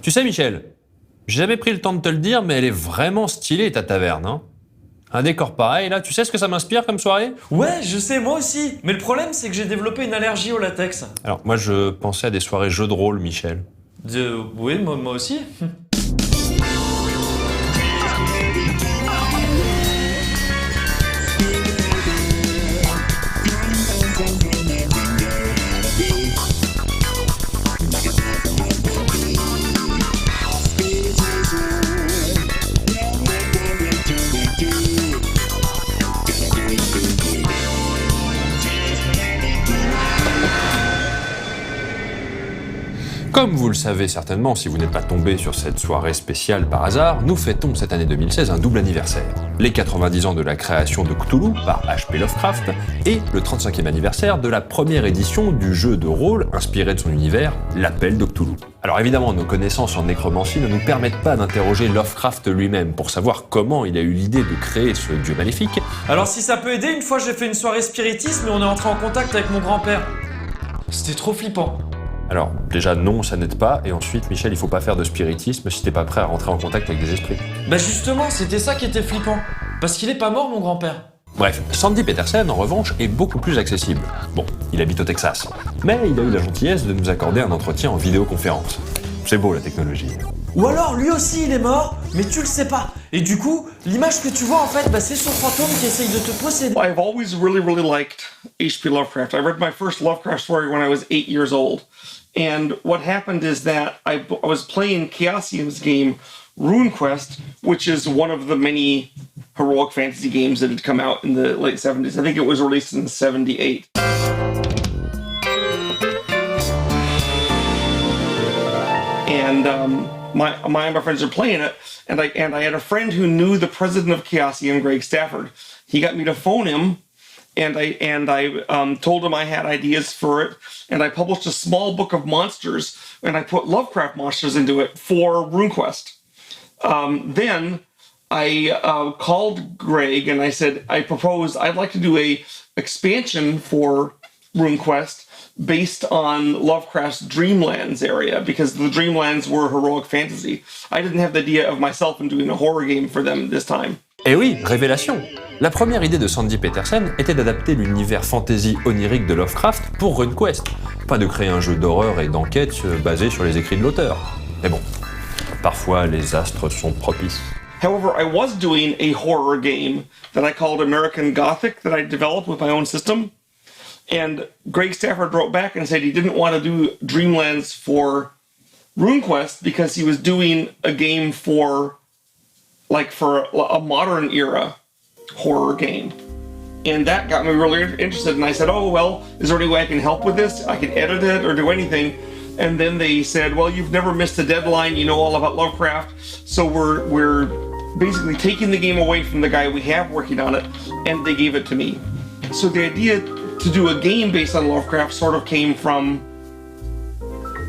Tu sais, Michel, j'ai jamais pris le temps de te le dire, mais elle est vraiment stylée, ta taverne, hein. Un décor pareil, là, tu sais ce que ça m'inspire comme soirée? Ouais, je sais, moi aussi. Mais le problème, c'est que j'ai développé une allergie au latex. Alors, moi, je pensais à des soirées jeux de rôle, Michel. Oui, moi aussi. Comme vous le savez certainement, si vous n'êtes pas tombé sur cette soirée spéciale par hasard, nous fêtons cette année 2016 un double anniversaire. Les 90 ans de la création de Cthulhu par H.P. Lovecraft et le 35e anniversaire de la première édition du jeu de rôle inspiré de son univers, l'Appel de Cthulhu. Alors évidemment, nos connaissances en nécromancie ne nous permettent pas d'interroger Lovecraft lui-même pour savoir comment il a eu l'idée de créer ce dieu maléfique. Alors si ça peut aider, une fois j'ai fait une soirée spiritisme et on est entré en contact avec mon grand-père. C'était trop flippant. Alors, déjà, non, ça n'aide pas, et ensuite, Michel, il faut pas faire de spiritisme si t'es pas prêt à rentrer en contact avec des esprits. Bah justement, c'était ça qui était flippant. Parce qu'il est pas mort, mon grand-père. Bref, Sandy Petersen, en revanche, est beaucoup plus accessible. Bon, il habite au Texas, mais il a eu la gentillesse de nous accorder un entretien en vidéoconférence. C'est beau, la technologie. Ou alors, lui aussi, il est mort, mais tu le sais pas. Et du coup, l'image que tu vois, en fait, c'est son fantôme qui essaye de te posséder. I've always really liked H.P. Lovecraft. I read my first Lovecraft story when I was 8 years old. And what happened is that I was playing Chaosium's game, RuneQuest, which is one of the many heroic fantasy games that had come out in the late 70s. I think it was released in 78. And my friends are playing it, and I had a friend who knew the president of Chaosium, Greg Stafford. He got me to phone him. And I told him I had ideas for it, and I published a small book of monsters, and I put Lovecraft monsters into it for RuneQuest. Then I called Greg and I said, I proposed I'd like to do a expansion for RuneQuest based on Lovecraft's Dreamlands area, because the Dreamlands were heroic fantasy. I didn't have the idea of myself in doing a horror game for them this time. Eh oui, révélation! La première idée de Sandy Petersen était d'adapter l'univers fantasy onirique de Lovecraft pour RuneQuest, pas de créer un jeu d'horreur et d'enquête basé sur les écrits de l'auteur. Mais bon, parfois les astres sont propices. However, I was doing a horror game that I called American Gothic that I developed with my own system. And Greg Stafford wrote back and said he didn't want to do Dreamlands for RuneQuest because he was doing a game for a modern era horror game. And that got me really interested, and I said, oh, well, is there any way I can help with this? I can edit it or do anything. And then they said, well, you've never missed a deadline, you know all about Lovecraft, so we're basically taking the game away from the guy we have working on it, and they gave it to me. So the idea to do a game based on Lovecraft sort of came from,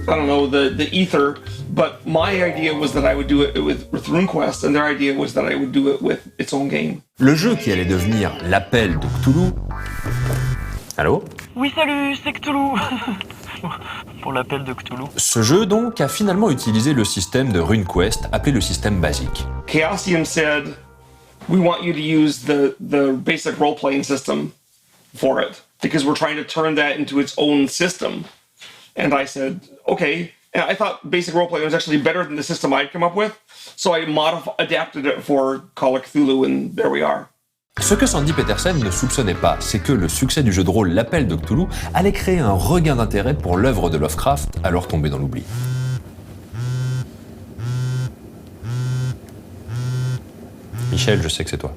I don't know, the ether, but my idea was that I would do it with RuneQuest, and their idea was that I would do it with its own game. Le jeu qui allait devenir l'Appel de Cthulhu... Allô? Oui, salut, c'est Cthulhu. Pour l'appel de Cthulhu. Ce jeu, donc, a finalement utilisé le système de RuneQuest, appelé le système basique. Chaosium said, we want you to use the basic role-playing system for it, because we're trying to turn that into its own system. And I said, okay. And I thought basic roleplaying was actually better than the system I'd come up with, so I adapted it for Call of Cthulhu, and there we are. Ce que Sandy Petersen ne soupçonnait pas, c'est que le succès du jeu de rôle L'Appel de Cthulhu allait créer un regain d'intérêt pour l'œuvre de Lovecraft, alors tombée dans l'oubli. Michel, je sais que c'est toi.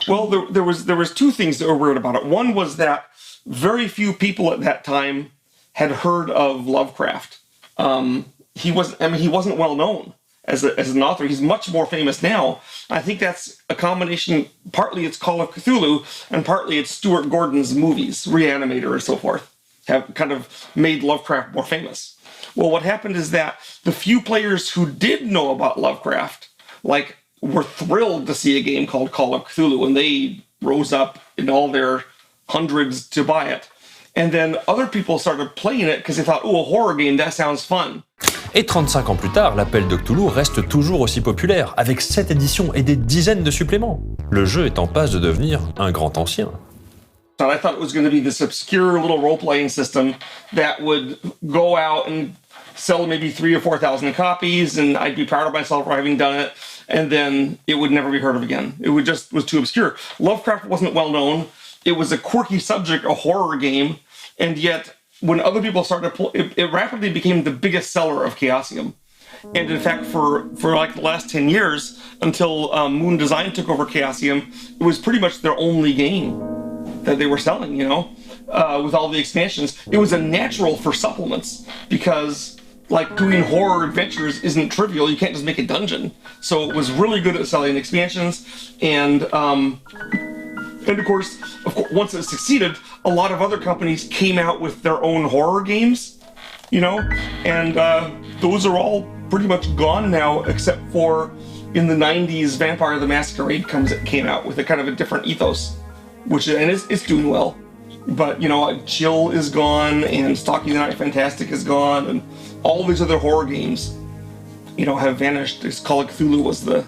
Well, there was two things that were weird about it. One was that very few people at that time had heard of Lovecraft. He wasn't well known as an author. He's much more famous now. I think that's a combination. Partly it's Call of Cthulhu, and partly it's Stuart Gordon's movies, Reanimator and so forth, have kind of made Lovecraft more famous. Well, what happened is that the few players who did know about Lovecraft, were thrilled to see a game called Call of Cthulhu, and they rose up in all their hundreds to buy it. And then other people started playing it because they thought, oh, a horror game, that sounds fun. Et 35 ans plus tard, l'appel de Cthulhu reste toujours aussi populaire, avec 7 éditions et des dizaines de suppléments. Le jeu est en passe de devenir un grand ancien. And I thought it was going to be this obscure little role-playing system that would go out and sell maybe 3,000 or 4,000 copies, and I'd be proud of myself for having done it, and then it would never be heard of again. It was too obscure. Lovecraft wasn't well known. It was a quirky subject, a horror game, and yet when other people started to it rapidly became the biggest seller of Chaosium. And in fact, for like the last 10 years, until Moon Design took over Chaosium, it was pretty much their only game that they were selling, you know, with all the expansions. It was a natural for supplements because like doing horror adventures isn't trivial. You can't just make a dungeon. So it was really good at selling expansions. And of course, once it succeeded, a lot of other companies came out with their own horror games, you know, and those are all pretty much gone now, except for in the 90s, Vampire the Masquerade came out with a kind of a different ethos. It's doing well, but you know, Chill is gone, and Stalking the Night Fantastic is gone, and all these other horror games, you know, have vanished. Call of Cthulhu was the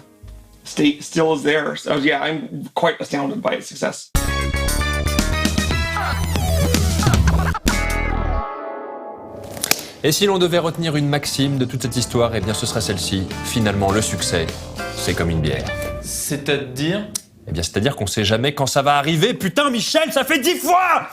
state still is there. So yeah, I'm quite astounded by its success. Et si l'on devait retenir une maxime de toute cette histoire, eh bien ce serait celle-ci. Finalement, le succès, c'est comme une bière. C'est-à-dire ? Eh bien, c'est-à-dire qu'on sait jamais quand ça va arriver. Putain, Michel, ça fait 10 fois!